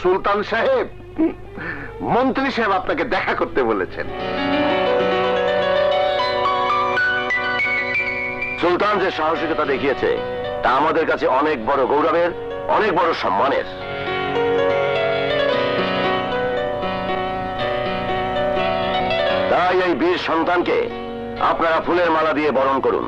সুলতান সাহেব, মন্ত্রী সাহেব আপনাকে দেখা করতে বলেছেন। সুলতান যে সাহসিকতা দেখিয়েছে তা আমাদের কাছে অনেক বড় গৌরবের, অনেক বড় সম্মানের। তাই এই বীর সন্তানকে আপনারা ফুলের মালা দিয়ে বরণ করুন।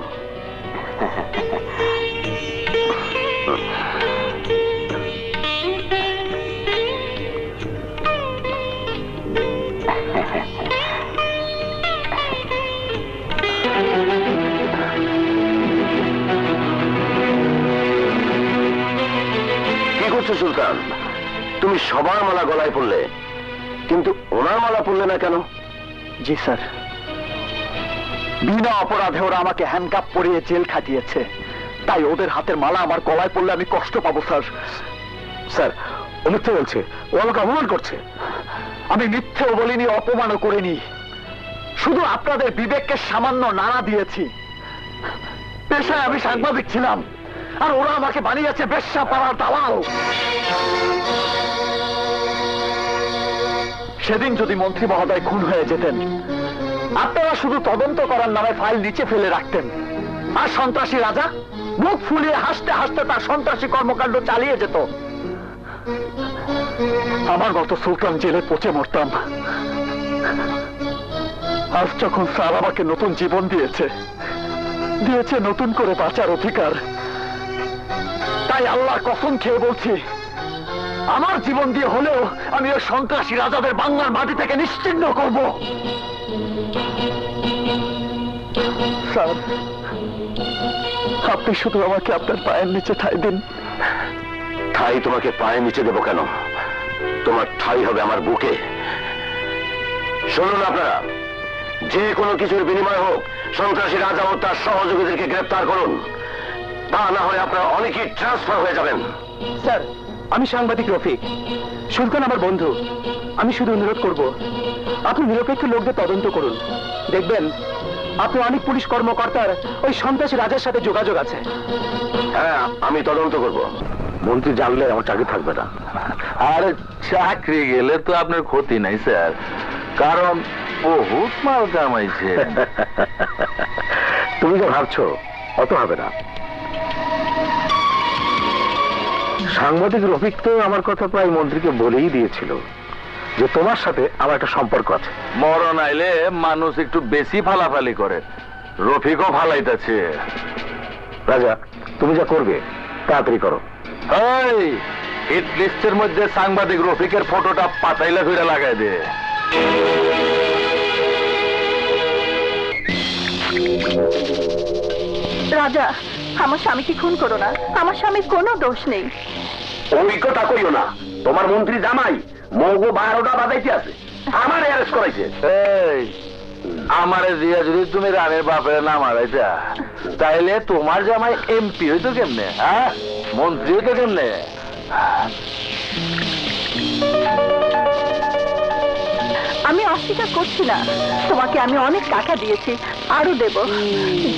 কি করছো সুলতান? তুমি সবার মালা গলায় পড়লে, কিন্তু ওনার মালা পড়লে না কেন? জি স্যার, বিনা অপরাধে ওরা আমাকে হ্যান্ডকাপ পরিয়ে জেল খাটিয়েছে, তাই ওদের হাতের মালা আমার গলায় পড়লে আমি কষ্ট পাবো স্যার। স্যার, ও মিথ্যে বলছে, ও আমাকে অপমান করছে। আমি মিথ্যেও বলিনি, অপমানও করিনি, শুধু আপনাদের বিবেককে সামান্য নাড়া দিয়েছি। পেশায় আমি সাংবাদিক ছিলাম, আর ওরা আমাকে বানিয়েছে বেশ্যা পাড়ার দালাল। সেদিন যদি মন্ত্রী মহোদয় খুন হয়ে যেতেন, আপনারা শুধু তদন্ত করার নামে ফাইল নিচে ফেলে রাখতেন, আর সন্ত্রাসী রাজা মুখ ফুলিয়ে হাসতে হাসতে তার সন্ত্রাসী কর্মকাণ্ড চালিয়ে যেত। আমার মতো সুলতান জেলে পচে মরতাম। আজ যখন স্যার আমাকে নতুন জীবন দিয়েছে নতুন করে বাঁচার অধিকার, তাই আল্লাহর কসম খেয়ে বলছি, আমার জীবন দিয়ে হলেও আমি ওই সন্ত্রাসী রাজাদের বাংলার মাটি থেকে নিশ্চিহ্ন করব। স্যার, আপনি শুধু আমাকে আপনার পায়ের নিচে ঠাঁই দিন। ঠাই তোমাকে পায়ের নিচে দেবো কেন? তোমার ঠাই হবে আমার বুকে। শুনুন আপনারা, যে কোনো কিছুর বিনিময় হোক সন্ত্রাসী রাজা ও তার সহযোগীদেরকে গ্রেপ্তার করুন, তা না হলে আপনারা অনেকেই ট্রান্সফার হয়ে যাবেন। স্যার, আমি সাংবাদিক রফিক, সুলতান আমার বন্ধু। আমি শুধু অনুরোধ করব, আপনি নিরপেক্ষ লোকদের তদন্ত করুন। দেখবেন আপনি অনেক পুলিশ কর্মকর্তার ওই সন্ত্রাসী রাজার সাথে যোগাযোগ আছে। হ্যাঁ, আমি তদন্ত করব। মন্ত্রী জানলে আমার চাকরি থাকবে না। আরে চাকরি গেলে তো আপনার ক্ষতি নাই স্যার, কারণ বহুত মাল কামাইছে। তুমি যে ভাবছো অত হবে না। সাংবাদিক রফিক তো আমার কথা প্রায় মন্ত্রীকে বলেই দিয়েছিল যে তোমার সাথে আমার একটা সম্পর্ক আছে। মরণ আইলে মানুষ একটু বেশি ফালাফালি করে, রফিকও ফালাইতেছে। রাজা, তুমি যা করবে তাড়াতাড়ি করো। এই হিট লিস্টের মধ্যে সাংবাদিক রফিকের ফটোটা পাতাইলে ফিরে লাগাই দে। রাজা, আমার স্বামীকে খুন করো না, আমার স্বামীর কোনো দোষ নেই। অভিজ্ঞতা করিও না, তোমার মন্ত্রী জামাই মগো 12টা বাজাইতে আছে, আমার অ্যারেস্ট করাইছে। এই আমারে দিয়া যদি তুমি রানের বাপের নাম হারাইতা, তাইলে তোমার জামাই এমপি হইতো কেমনে? হ্যাঁ, মন্ত্রী হইতো কেমনে? আমি অস্বীকার করছি না, তোমাকে আমি অনেক টাকা দিয়েছি, আরো দেব।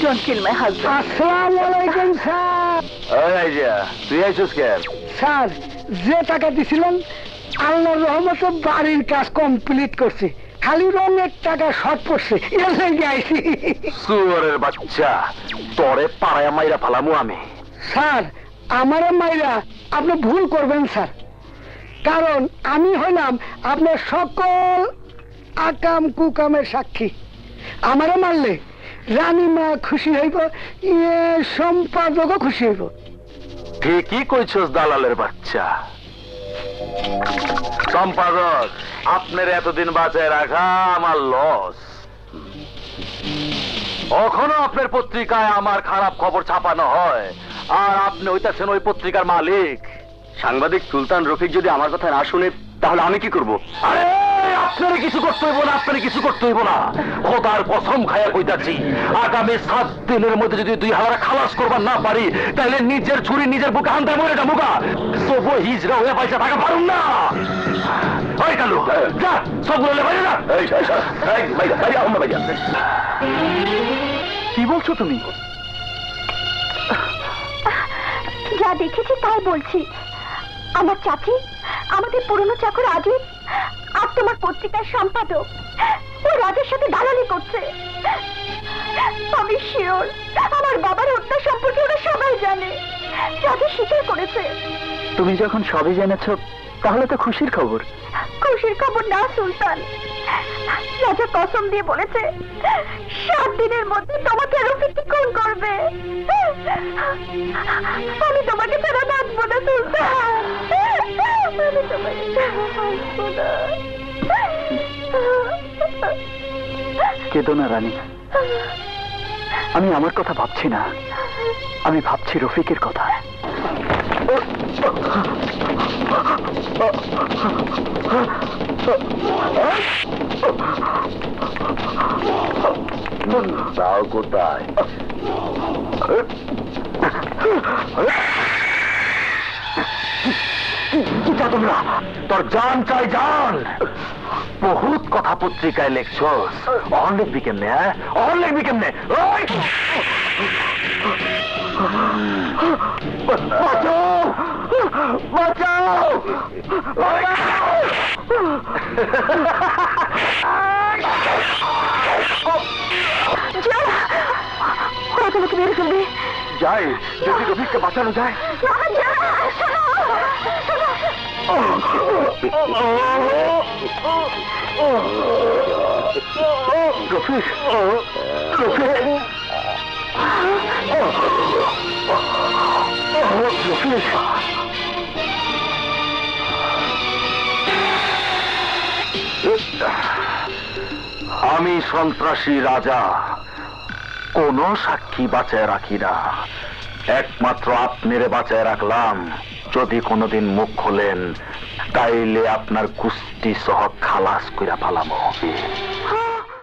Don't kill my husband. আসসালামু আলাইকুম স্যার। এই যে তুই আইছিস কেন? স্যার, যে টাকা দিছিলেন আল্লাহর রহমতে বাড়ির কাজ কমপ্লিট করছে, খালি রঙের টাকা শর্ট পড়ছে, এর লেগে আইছি। সুরের বাচ্চা, তোরে পাড়ায় মাইরা ফালামু আমি। স্যার, আমারে মাইরা আপনি ভুল করবেন স্যার, কারণ আমি হইলাম আপনার সকল আকাম কুকামের সাক্ষী। আমারে মারলে রানীমা খুশি হইব, সম্পাদকও খুশি হইব। ঠিকই কইছস দালালের বাচ্চা। সম্পাদক, আপনার এতদিন বাঁচায় রাখা আমার লস। কখনো আপনার পত্রিকায় আমার খারাপ খবর ছাপানো হয়, আর আপনি হইতাছেন ওই পত্রিকার মালিক। সাংবাদিক সুলতান রফিক যদি আমার কথা না শুনে, তাহলে আমি কি করব? আরে আপনার কিছু করতে হইব না, আপনার কিছু করতে হইব না। খোদার কসম খায়া কইতাছি, আগামী 7 দিনের মধ্যে যদি 2 হাজার খালাস করবার না পারি, তাহলে নিজের ছুরি নিজের বুকে আনতে মরে যাবো গা। তবু হিজরা হয়ে পয়সা টাকা পারুন না। ওই কালু, যা সবগুলো বাইরে না। কি বলছো তুমি? যা দেখেছি তাই বলছি। আমার চাচি, আমাদের পুরনো চাকর আজিজ আর তোমার পত্রিকার সম্পাদক ও রাজের সাথে দালালি করছে। আমি শিওর আমার বাবার হত্যা সম্পর্কে ওরা সবাই জানে। রাজা স্বীকার করেছে। তুমি যখন সবই জেনেছ তাহলে তো খুশির খবর। খুশির খবর না সুলতান, রাজা কসম দিয়ে বলেছে 7 দিনের মধ্যে তোমাকে রফিককে খুন করবে। আমি তোমাকে ছাড়া বাঁচবো না সুলতান, আমি তোমাকে ছাড়া বাঁচবো না। কেঁদো না রানী, আমি আমার কথা ভাবছি না, আমি ভাবছি রফিকের কথা। তাও কোথায়? তোমরা তোর জান চাই জান। বহুত কথা পত্রিকায় লেখছস, অহন লিখবি কেমনে? অহন লিখবি কেমনে? বাঁচাও, বাঁচাও, ওরা তোমাকে মেরে ফেলবে। যাই, যদি রফিককে বাঁচানো যায়। রফিক, রফিক, রফিক। আমি সন্ত্রাসী রাজা, কোন সাক্ষী বাঁচায় রাখি না, একমাত্র আপনারে বাঁচায় রাখলাম। যদি কোনোদিন মুখ খোলেন তাইলে আপনার কুস্তি সহ খালাস কইরা ফালামো।